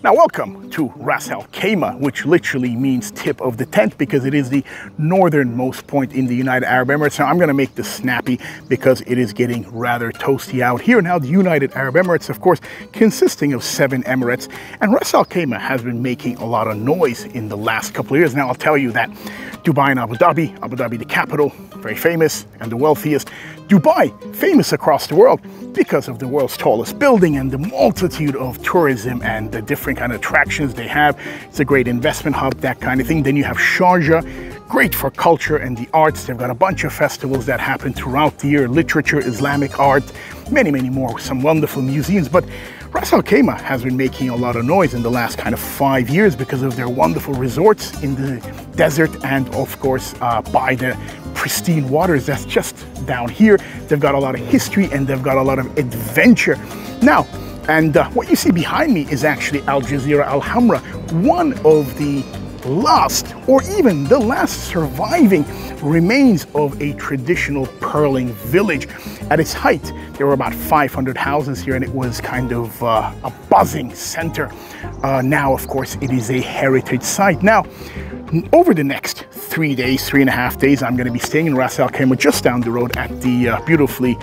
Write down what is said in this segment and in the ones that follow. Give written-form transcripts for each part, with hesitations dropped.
Now welcome to Ras Al-Khaimah, which literally means tip of the tent because it is the northernmost point in the United Arab Emirates. Now I'm going to make this snappy because it is getting rather toasty out here. Now the United Arab Emirates, of course, consisting of 7 emirates, and Ras Al-Khaimah has been making a lot of noise in the last couple of years. Now I'll tell you that Dubai and Abu Dhabi the capital, very famous and the wealthiest. Dubai, famous across the world because of the world's tallest building and the multitude of tourism and the different kind of attractions they have. It's a great investment hub, that kind of thing. Then you have Sharjah, great for culture and the arts. They've got a bunch of festivals that happen throughout the year, literature, Islamic art, many more, some wonderful museums. But Ras Al-Khaimah has been making a lot of noise in the last kind of 5 years because of their wonderful resorts in the desert and of course by the pristine waters that's just down here. They've got a lot of history and they've got a lot of adventure. Now, and what you see behind me is actually Al Jazeera Al Hamra, one of the last or even the last surviving remains of a traditional pearling village. At its height, there were about 500 houses here and it was kind of a buzzing center. Now, of course, it is a heritage site. Now, over the next 3.5 days, I'm going to be staying in Ras Al-Khaimah just down the road at the beautifully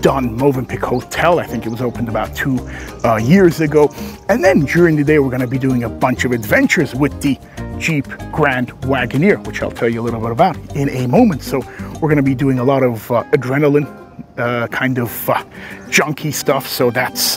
done Mövenpick Hotel. I think it was opened about 2 years ago. And then during the day, we're going to be doing a bunch of adventures with the Jeep Grand Wagoneer, which I'll tell you a little bit about in a moment. So we're going to be doing a lot of adrenaline kind of junky stuff. So that's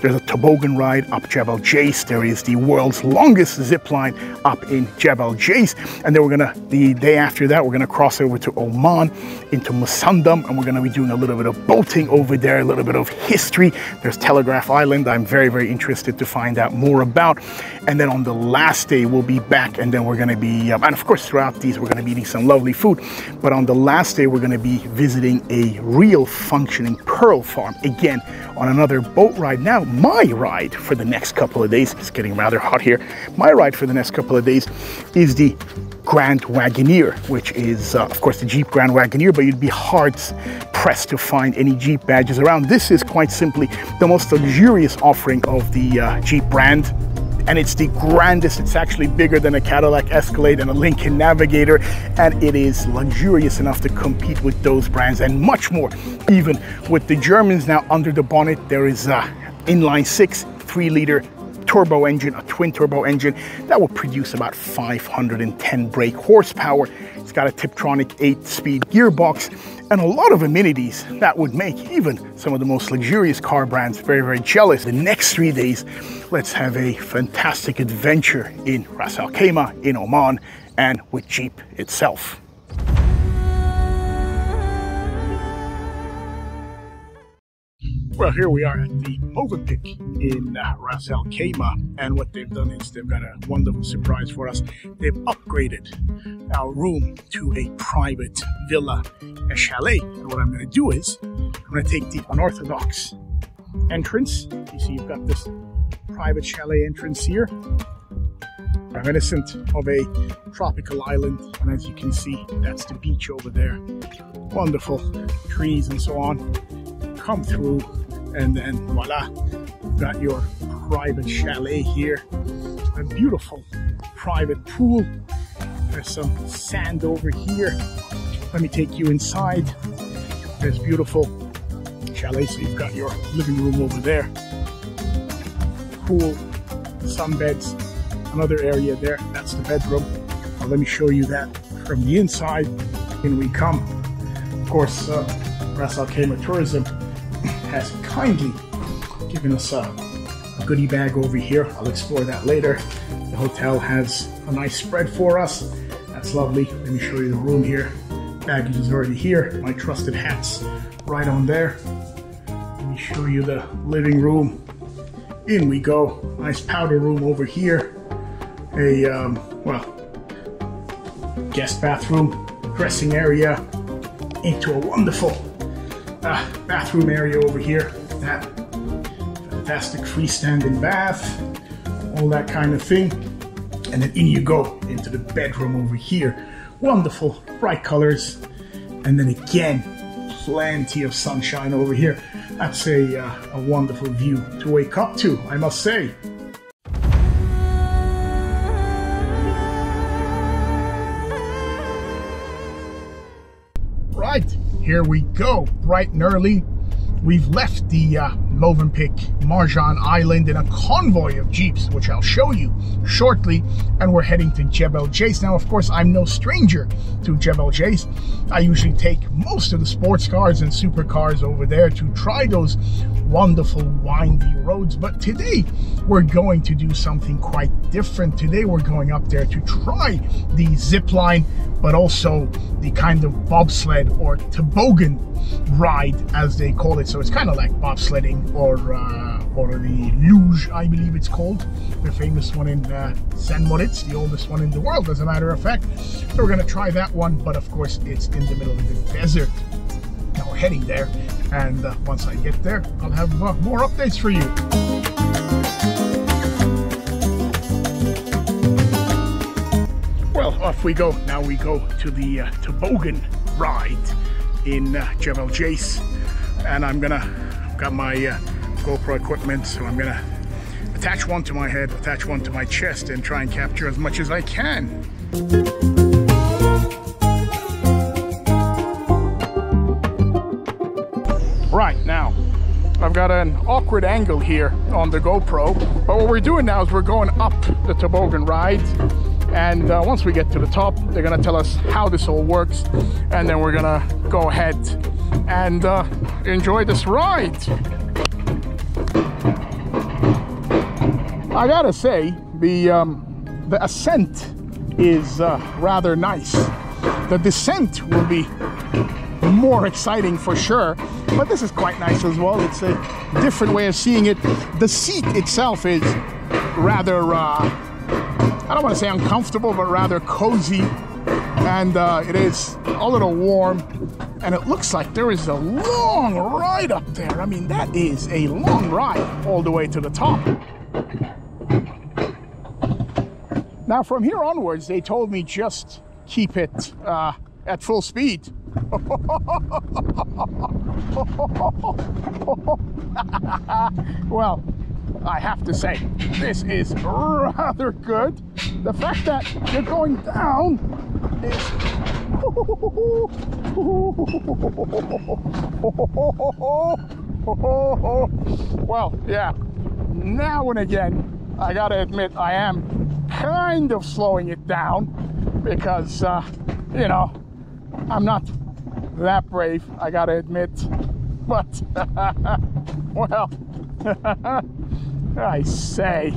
there's a toboggan ride up Jebel Jais. There is the world's longest zip line up in Jebel Jais. And then the day after that, we're gonna cross over to Oman, into Musandam, and we're gonna be doing a little bit of boating over there, a little bit of history. There's Telegraph Island I'm very interested to find out more about. And then on the last day, we'll be back, and then we're gonna be, and of course throughout these, we're gonna be eating some lovely food. But on the last day, we're gonna be visiting a real functioning pearl farm, again, on another boat ride. Now, my ride for the next couple of days, it's getting rather hot here, my ride for the next couple of days is the Grand Wagoneer, which is, of course, the Jeep Grand Wagoneer, but you'd be hard pressed to find any Jeep badges around. This is quite simply the most luxurious offering of the Jeep brand. And it's the grandest. It's actually bigger than a Cadillac Escalade and a Lincoln Navigator, and it is luxurious enough to compete with those brands and much more, even with the Germans. Now under the bonnet there is inline 6 3-liter turbo engine, a twin turbo engine that will produce about 510 brake horsepower. It's got a Tiptronic 8-speed gearbox and a lot of amenities that would make even some of the most luxurious car brands very jealous. The next 3 days, let's have a fantastic adventure in Ras Al-Khaimah, in Oman, and with Jeep itself. Well, here we are at the Mövenpick in Ras Al-Khaimah, and what they've done is they've got a wonderful surprise for us. They've upgraded our room to a private villa, a chalet. And what I'm going to do is I'm going to take the unorthodox entrance. You see, you've got this private chalet entrance here, reminiscent of a tropical island, and as you can see, that's the beach over there. Wonderful trees and so on. Come through, and then voila, you've got your private chalet here. A beautiful private pool. There's some sand over here. Let me take you inside. There's beautiful chalet. So you've got your living room over there. Pool, sunbeds, another area there. That's the bedroom. Now let me show you that from the inside. In we come. Of course, Ras Al-Khaimah Tourism has kindly given us a goodie bag over here. I'll explore that later. The hotel has a nice spread for us. That's lovely. Let me show you the room here. Baggage is already here. My trusted hats right on there. Let me show you the living room. In we go. Nice powder room over here. A, well, guest bathroom, dressing area, into a wonderful bathroom area over here. That fantastic freestanding bath, all that kind of thing. And then in you go into the bedroom over here. Wonderful bright colors. And then again, plenty of sunshine over here. That's a wonderful view to wake up to, I must say. here we go, bright and early. We've left the Mövenpick Marjan Island in a convoy of jeeps, which I'll show you shortly, and we're heading to Jais. Now, of course, I'm no stranger to Jais. I usually take most of the sports cars and supercars over there to try those wonderful windy roads, but today we're going to do something quite different. Today we're going up there to try the zipline, but also the kind of bobsled or toboggan ride, as they call it. So it's kind of like bobsledding or the luge, I believe it's called, the famous one in St. Moritz, the oldest one in the world, as a matter of fact. So we're going to try that one, but of course it's in the middle of the desert. Now we're heading there, and once I get there, I'll have more updates for you. Well, off we go. Now we go to the toboggan ride in Jais, and I've got my GoPro equipment, so I'm gonna attach one to my head, attach one to my chest, and try and capture as much as I can. Right, now I've got an awkward angle here on the GoPro, but what we're doing now is we're going up the toboggan ride, and once we get to the top, they're gonna tell us how this all works, and then we're gonna go ahead and enjoy this ride. I gotta say, the ascent is rather nice. The descent will be more exciting for sure, but this is quite nice as well. It's a different way of seeing it. The seat itself is rather I don't want to say uncomfortable, but rather cozy, and it is a little warm, and it looks like there is a long ride up there. I mean, that is a long ride all the way to the top. Now from here onwards, they told me just keep it at full speed. Well, I have to say, this is rather good. The fact that you're going down is... Well, yeah, now and again, I gotta admit, I am kind of slowing it down because, you know, I'm not that brave, I gotta admit, but, well, I say.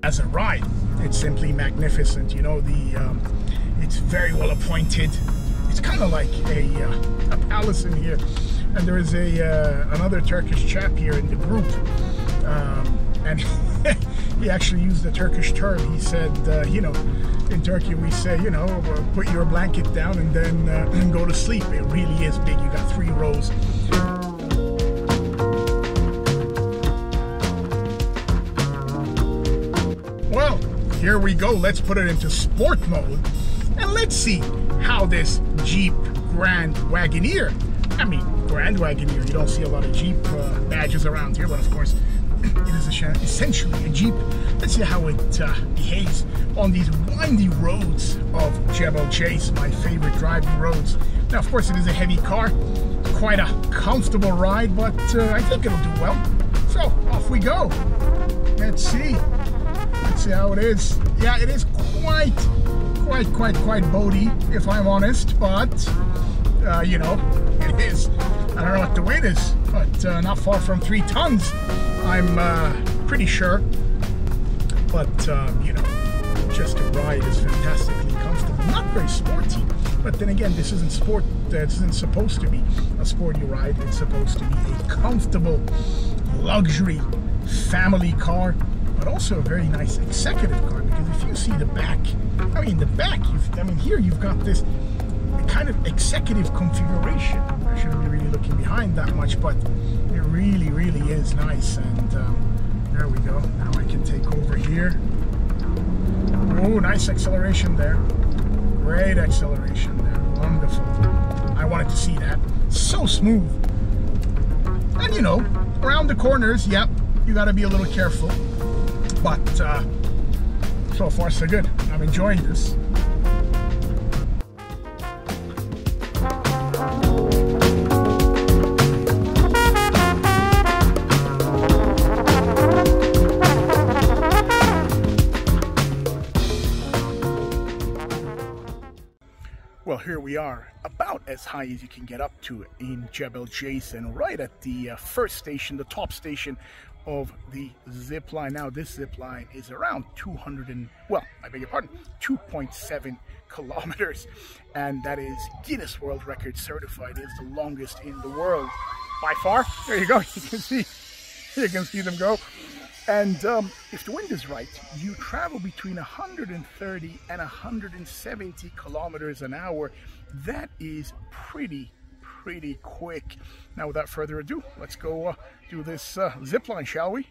As a ride, it's simply magnificent. You know, it's very well appointed. It's kind of like a palace in here, and there is another Turkish chap here in the group, and he actually used a Turkish term. He said, you know, in Turkey we say, you know, put your blanket down and then go to sleep. It really is big. You got 3 rows. Well, here we go. Let's put it into sport mode, and let's see how this Jeep Grand Wagoneer, I mean Grand Wagoneer, you don't see a lot of Jeep badges around here, but of course it is essentially a Jeep. Let's see how it behaves on these windy roads of Jais, my favorite driving roads. Now, of course, it is a heavy car, quite a comfortable ride, but I think it'll do well. So off we go. Let's see how it is. Yeah, it is quite boaty, if I'm honest, but you know, it is. I don't know what the weight is, but not far from 3 tons, I'm pretty sure. But you know, just the ride is fantastically comfortable. Not very sporty, but then again, this isn't sport. This isn't supposed to be a sporty ride. It's supposed to be a comfortable luxury family car, but also a very nice executive car. Because if you see the back, I mean the back, here you've got this kind of executive configuration. I shouldn't be really looking behind that much, but it really is nice. And there we go. Now I can take over here. Oh, nice acceleration there. Great acceleration there. Wonderful. I wanted to see that. So smooth. And you know, around the corners, yep, you got to be a little careful. But so far so good. I'm enjoying this. Well, here we are, about as high as you can get up to in Jebel Jais, and right at the first station, the top station of the zip line. Now, this zip line is around 2.7 kilometers, and that is Guinness World Record certified. It's the longest in the world by far. There you go. You can see them go. And if the wind is right, you travel between 130 and 170 kilometers an hour. That is pretty quick. Now, without further ado, let's go do this zip line, shall we?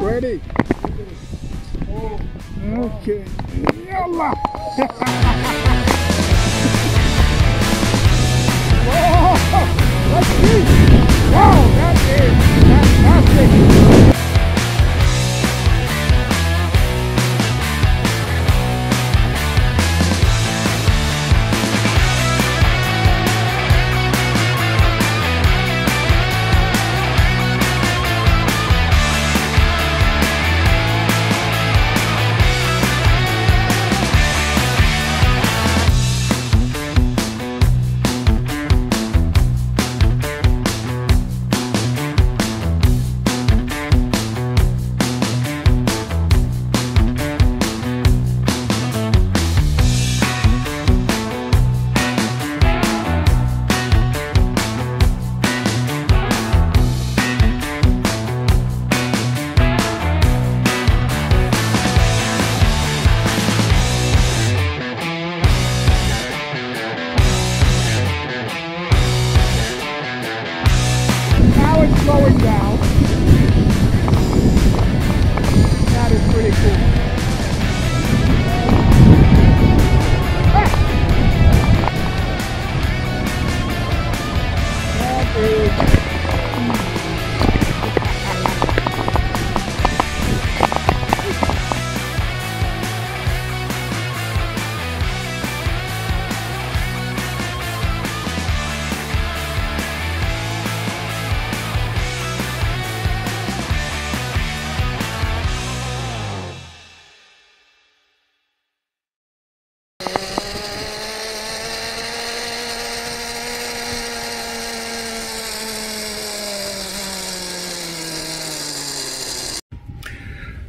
Ready? Okay. Yalla! Oh, let's see! Wow, that is fantastic! Slowing down. That is pretty cool. That is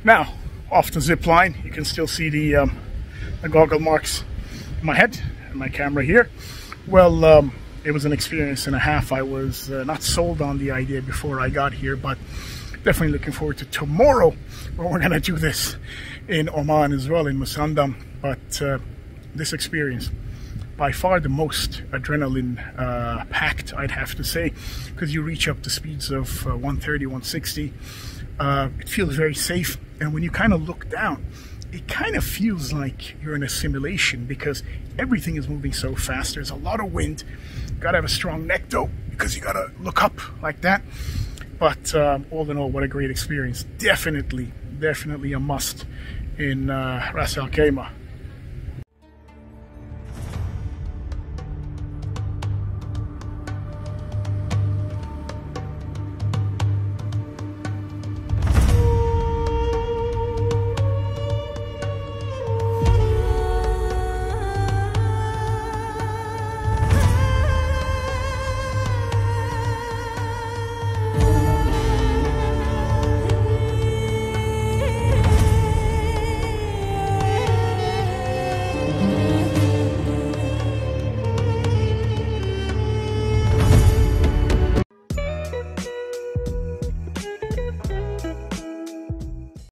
now, off the zip line, you can still see the goggle marks in my head and my camera here. Well, it was an experience and a half. I was not sold on the idea before I got here, but definitely looking forward to tomorrow, where we're gonna do this in Oman as well, in Musandam. But this experience, by far the most adrenaline packed, I'd have to say, because you reach up to speeds of 130, 160. It feels very safe, and when you kind of look down, it kind of feels like you're in a simulation because everything is moving so fast. There's a lot of wind. Gotta have a strong neck though, because you gotta look up like that. But all in all, what a great experience. Definitely a must in Ras Al-Khaimah.